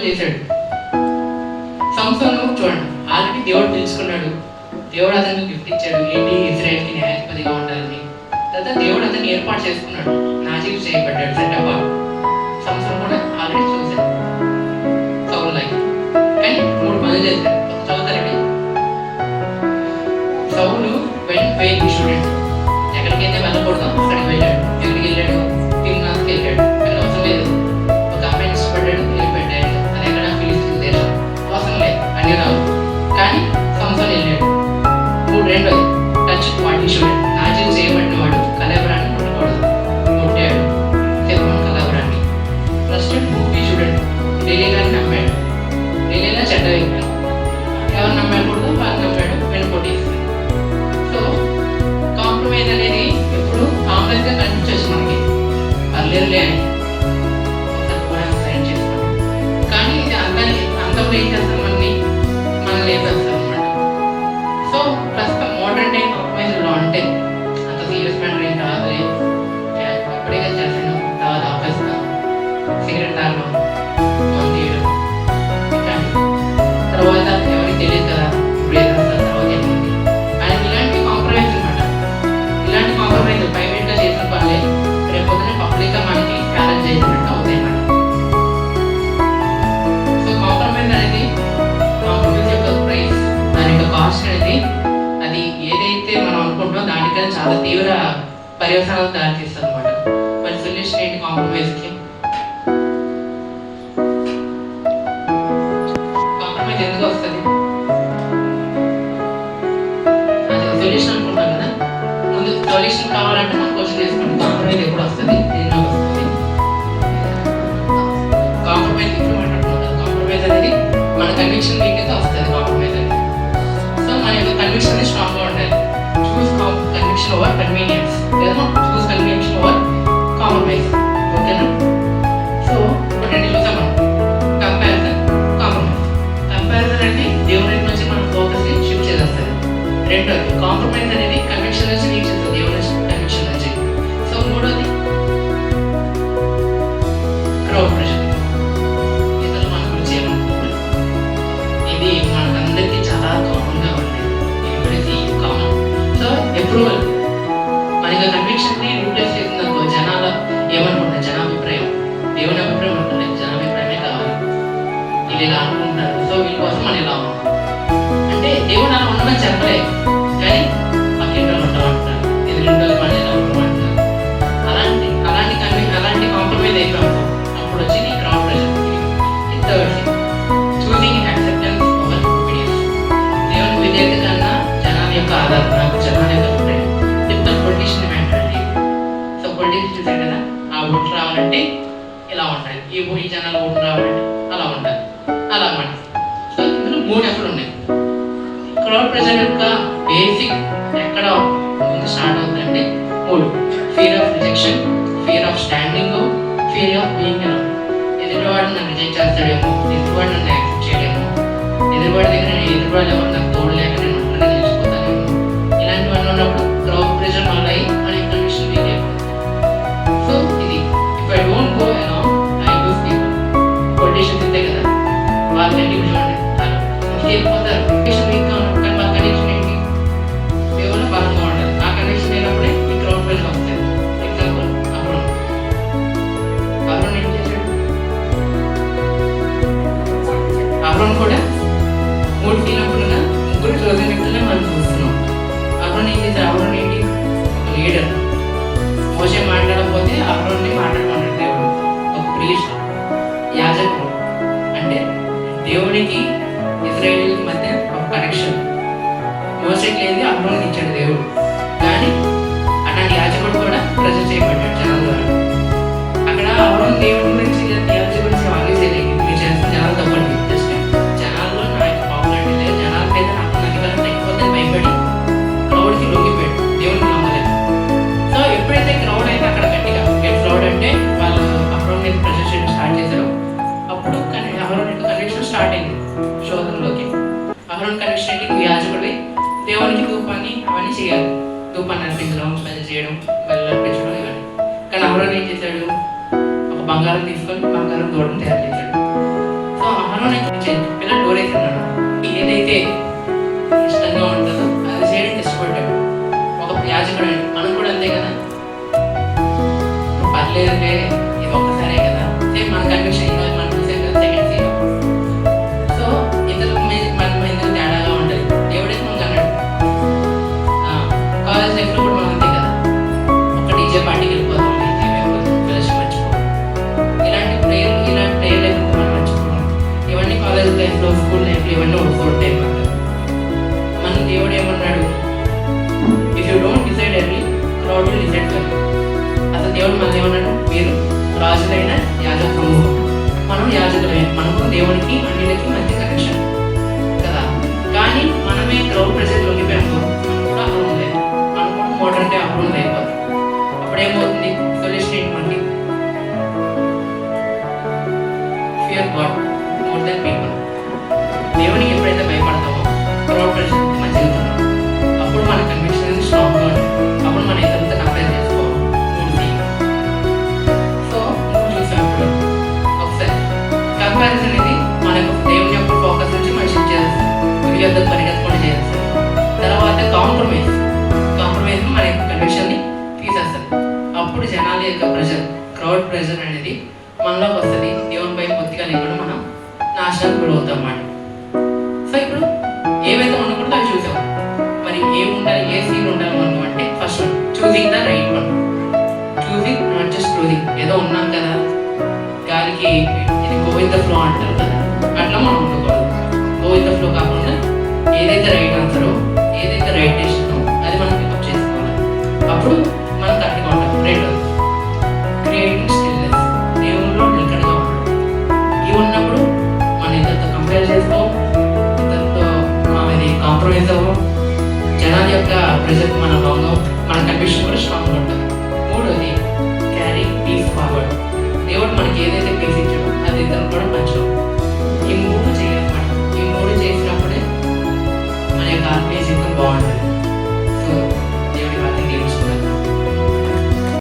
చేశాడు. సంసోను చూడండి, ఆల్రెడీ దేవుడు పిలుచుకున్నాడు, దేవుడు అతనికి గిఫ్ట్ ఇచ్చాడు, ఏంటి ఇజ్రాయెల్కి న్యాయాధిపతిగా ఉండాలని. తర్వాత దేవుడు అతన్ని ఏర్పాటు చేసుకున్నాడు, నాజీరు చేయబడ్డాడు, సెటప్. సంసోను కూడా ఆల్రెడీ చూశాడు సౌలు లైఫ్. కానీ 3 పనులు చేశాడు. చదువుతారండి. సౌలు వెంట్ ఫెయిల్ స్టూడెంట్, ఎక్కడికైతే వెళ్ళకూడదు అక్కడికి వెళ్ళాడు. ఎక్కడికి వెళ్ళాడు? తిమ్నాథ్కి వెళ్ళాడు. అక్కడ అవసరం లేదు. ఒక అమ్మాయిని ఇష్టపడ్డాడు, వెళ్ళిపెట్టాడు. అది ఎక్కడ? ఫిలిస్తీన్ దేశం. అవసరం లేదు, అన్ని రావు. కానీ సంవత్సరం వెళ్ళాడు. రెండోది టచ్ పార్టీ స్టూడెంట్, నాజీరు చేయబడిన వాడు కలవరాన్ని ముట్టకూడదు, ముట్టాడు తెలుగు కలవరాన్ని. ఫస్ట్ మూవీ స్టూడెంట్, డెలీగాని నమ్మాడు. డెలీగా చెడ్డ వ్యక్తి, ఎవరు నమ్మకూడదు వాళ్ళు నమ్మాడు, వెనుకోటి. సో కాంప్రమైజ్ అనేది ఎప్పుడు కాంప్రమైజ్గా కనిపించవచ్చు మనకి, పర్లేదులే అని సైన్ చేసుకోండి. కానీ ఇది అంతలో ఏం చేస్తాం, మనల్ని లేపేస్తాం అనమాట. సో ప్రస్తుతం మోడర్న్ డే కాంప్రమైజ్లో అంటే అంత సీరియస్ మ్యాటర్ ఏం కాదు. ఎప్పుడైనా చేస్తాను తర్వాత ఆపేస్తాను, సిగరెట్ తాగడం, తీయడం, తర్వాత ఎవరికి తెలియదు కదా ఇప్పుడు ఏదైనా తర్వాత ఏముంది అని ఇలాంటి కాంప్రమైజ్ అనమాట. ఇలాంటి కాంప్రమైజ్ ప్రైవేట్గా చేసిన పనులే రేపు పొద్దున పబ్లిక్గా మనకి ఛాలెంజ్ చేసినట్టు అవుతాయి అన్నమాట. సో కాంప్రమైజ్ అనేది, కాంప్రమైజ్ యొక్క ప్రైస్, దాని యొక్క కాస్ట్ అనేది, అది ఏదైతే మనం అనుకుంటామో దానికన్నా చాలా తీవ్ర పర్యవసానాలు దారితీస్తుంది అనమాట. మరి సొల్యూషన్ ఏంటి కాంప్రమైజ్కి? కాంప్రమైజ్ ఎందుకు వస్తుంది? అది సొల్యూషన్ అనుకుంటాం కదా. ముందు సొల్యూషన్ కావాలంటే మనం క్వశ్చన్ చేసుకోండి, కాంప్రమైజ్ ఎప్పుడు వస్తుంది, దేనిలో వస్తుంది? కాంప్రమైజ్ ఇప్పుడు మాట్లాడుతున్నాం. కాంప్రమైజ్ అనేది మన కన్విక్షన్ వీక్గా వస్తుంది. కాంప్రమైజ్ అనేది, సో మన యొక్క కన్విక్షన్ అనేది స్ట్రాంగ్గా ఉండాలి. చూస్ కన్విక్షన్ ఓవర్ కన్వీనియన్స్, లేదా చూస్ కన్వీనియన్స్ ఓవర్ కాంప్రమైజ్. ఓకేనా? సో ఇప్పుడు రెండు చూసాం మనం, కంపారిజన్, కాంప్రమైజ్. కంపారిజన్ అంటే దేవుని నుంచి మనం ఫోకస్ షిఫ్ట్ చేసేస్తుంది. రెండోది కాంప్రమైజ్ అనేది కన్విక్షన్ నుంచి రీచ్ చేస్తుంది, దేవుని కన్విక్షన్ నుంచి. సో మూడోది క్రౌడ్ ప్రెషర్, ఇతరులు మన గురించి ఏమనుకుంటారు. ఇది మనకందరికీ చాలా కామన్గా ఉంది, ఎవ్రీథీ కామన్. సో అప్రూవల్, మనకి కన్విక్షన్ని రీప్లేస్ చేసిందనుకో జనాల ఏమనుకుంటారు, జనాభిప్రాయం. దేవుని అభిప్రాయం అనుకోలేదు, జనాభిప్రాయమే కావాలి. వీళ్ళు ఇలా అనుకుంటారు, సో వీళ్ళ కోసం మనం ఇలా ఉన్నాం అంటే దేవుడు అలా ఉండమని చెప్పలేదు, కానీ పక్కింట్లో ఉండమంటున్నారు, ఎదురింట్లో మనం ఎలా ఉండమంటున్నారు. అలాంటి కాంప్రమైజ్ అయిపోయాము. అప్పుడు వచ్చి నీ crowd pressure. Third choosing acceptance over obedience, దేవుని విధేయత కన్నా జనాల యొక్క ఆధారం, నాకు జనాల యొక్క అభిప్రాయం. Typical politician mentality. So politician చూసారు కదా, ఆ ఓట్లు రావాలంటే ఇలా ఉంటాయి, ఈ జనాల ఓట్లు రావాలంటే అలా ఉంటాయి, అలా అన్నమాట. సో ఇందులో 3 ఎప్పుడు ఉన్నాయి. క్రౌడ్ ప్రెషర్ యొక్క బేసిక్ ఎక్కడ ముందు స్టార్ట్ అవుతుందంటే 3: fear of rejection, fear of standing, fear of being alone. ఎదుటివాడు నన్ను రిజెక్ట్ చేస్తాడేమో, ఎదుటివాడు నన్ను యాక్సెప్ట్ చేయడేమో, ఎదుటివాడి దగ్గర ఎదుటివాడు ఎవరు నాకు తోడు లేక నేను ఒక్కడే నిలిచిపోతానేమో. ఇలాంటివన్నీ ఉన్నప్పుడు క్రౌడ్ ప్రెషర్ మొదలై మన కండిషన్ వీక్ అయిపోతుంది. సో ఇది if I don't go alone I lose people. Politicians ఇంతే కదా, వాళ్ళకంటే ఇప్పుడు చూడండి వెళ్ళిపోతారు. కండిషన్ వీక్గా ఉన్నప్పుడు, కానీ వాళ్ళ కండిషన్ ఏంటి, దేవుడు బలంగా ఉండాలి. ఆ కండిషన్ అయినప్పుడే ఈ క్రౌడ్ ప్రెషర్ వస్తుంది. ఎగ్జాంపుల్ అబ్రోన్ ఏం చేశాడు? అబ్రోన్ కూడా 3 ఫీనప్పుడుగా 3 క్లోజింగ్ వ్యక్తులనే మనం చూస్తున్నాం. అబ్రోన్ ఏం చేశాడు? అబ్రోన్ ఏంటి? ఒక లీడర్. మోషే మాట్లాడకపోతే అబ్రోన్ని మాట్లాడమన్నాడు దేవుడు. ఒక ప్రీస్ట్, యాజకుడు, అంటే దేవునికి ఇశ్రాయేలీయుల మధ్య ఒక కనెక్షన్. మోషేకి లేని అబ్రోన్కి ఇచ్చాడు దేవుడు, కానీ అలాంటి యాజకుడు కూడా ప్రెజర్ చేయబడ్డాడు జనాల ద్వారా. అక్కడ అబ్రోన్ దేవుడి గురించి, యాజకుడి గురించి ఆగే చేయలేదు. మీరు చేస్తున్న జనాలు తప్పండి. జస్ట్ జనాల్లో నా యొక్క పాపులారిటీ లేదు, జనాల మీద నాకు అధికారం లేకపోతే భయపడి క్రౌడ్కి లొంగిపోయాడు, దేవుడికి నమ్మలేదు. సో ఎప్పుడైతే క్రౌడ్ అయితే అక్కడ గట్టిగా క్రౌడ్ అంటే వాళ్ళు అబ్రోన్ మీద ప్రెజర్ చేయడం స్టార్ట్ చేశారు, అప్పుడు అబ్రోన్ యొక్క కనెక్షన్ స్టార్ట్ అయింది శోధనలోకి. అబ్రోన్ కనెక్షన్ ఏంటి? నువ్వు యాజకుడివి, దేవునికి ధూపాన్ని అవన్నీ చేయాలి, ధూపాన్ని అర్పించడం, బలి చేయడం, బలి అర్పించడం ఇవన్నీ. కానీ అబ్రోన్ ఏం చేశాడు? ఒక బంగారం తీసుకొని బంగారం దూడను తయారు చేశాడు. సో పిల్లలు డోర్ వేస్తున్నాడు. ఏదైతే ఇష్టంగా ఉంటుందో అది చేయడానికి ఇష్టపడ్డాడు. ఒక యాజకుడు మనం కూడా అంతే కదా, పర్లేదులే ఇది ఒక్కసారే కదా, సేమ్ మన కన్విక్షన్ మనం చూసాం కదా సెకండ్ సీన్. సో ఇతరులకు మనం ఎందుకు తేడాగా ఉంటుంది. దేవుడైతే మనకు అన్నాడు. కాలేజ్ లైఫ్లో కూడా మనం అంతే కదా, ఒక డీజే పార్టీకి వెళ్ళిపోతాం, ఫెలోషిప్ మర్చిపోతాం. ఇలాంటి ప్రేయర్ లైఫ్ మనం మర్చిపోతాం. ఇవన్నీ కాలేజ్ లైఫ్లో, స్కూల్ లైఫ్లో ఇవన్నీ ఒక టైం అన్నమాట. మనం దేవుడు ఏమన్నాడు, if you don't decide early crowd will decide for you. అసలు దేవుడు మనం ఏమన్నాడు, మీరు రాజులైన యాజక సమూహం, మనం యాజకులైన, మనకు దేవునికి అన్నిటికీ మధ్య కనెక్షన్ కదా. కానీ మనమే క్రౌడ్ ప్రెజర్ లొంగిపోయాము, మనం కూడా అప్పుడు లేదు, మనం కూడా మోడర్న్ డే అప్పుడు అయిపోతుంది. అప్పుడు ఏమవుతుంది, సొల్యూషన్ ఏంటంటే fear God more than people. దేవునికి ఎప్పుడైతే భయపడతామో క్రౌడ్ ప్రెజర్ మంచిగా వెళ్తున్నాం. అప్పుడు మన కన్విక్షన్ అనేది స్ట్రాంగ్గా ఉంటుంది. అప్పుడు మన ఇతరులతో కంపేర్ చేసుకోవాలి. సో నువ్వు చూసినప్పుడు ఒకసారి కంపారిజన్ అనేది మన దేవుని యొక్క ఫోకస్ నుంచి మనం షిఫ్ట్ చేస్తాం, గురి యొద్దకు పరిగెత్తకుండా చేస్తాం. తర్వాత కాంప్రమైజ్ మన యొక్క కన్విక్షన్ని తీసేస్తుంది. అప్పుడు జనాల యొక్క ప్రెషర్, క్రౌడ్ ప్రెషర్ అనేది మనలోకి వస్తుంది. దేవునిపై పూర్తిగా లేకుండా మనం నాశనానికి గురవుతాం అన్నమాట. సో ఇప్పుడు ఏవైతే ఉండకూడదు అవి చూసాం. మరి ఏమి ఉండాలి, ఏ సీన్ ఉండాలి మనం అంటే, first choosing the right one. Choosing not just closing, ఏదో ఉన్నాం కదా గాలికి ఇది గో విత్ ద ఫ్లో అంటారు కదా, అట్లా మనం ఉండకూడదు. గో విత్ ద ఫ్లో కాకుండా ఏదైతే రైట్ ఆన్సరో, ఏదైతే రైట్ డెసిషనో అది మనం పికప్ చేసుకోవాలి. అప్పుడు మనం కరెక్ట్గా ఉంటాం. రెండోది క్రియేటింగ్ స్టిల్నెస్, దేవుల్లో నిలకడగా ఉండడం. ఇవి ఉన్నప్పుడు మన ఇద్దరితో కంపేర్ చేసుకో, ఇద్దరితో ఇది కాంప్రమైజ్ అవ్వం, జనాల యొక్క ప్రెజర్కి మనం లొంగం, మన కన్విక్షన్ కూడా స్ట్రాంగ్గా ఉంటుంది.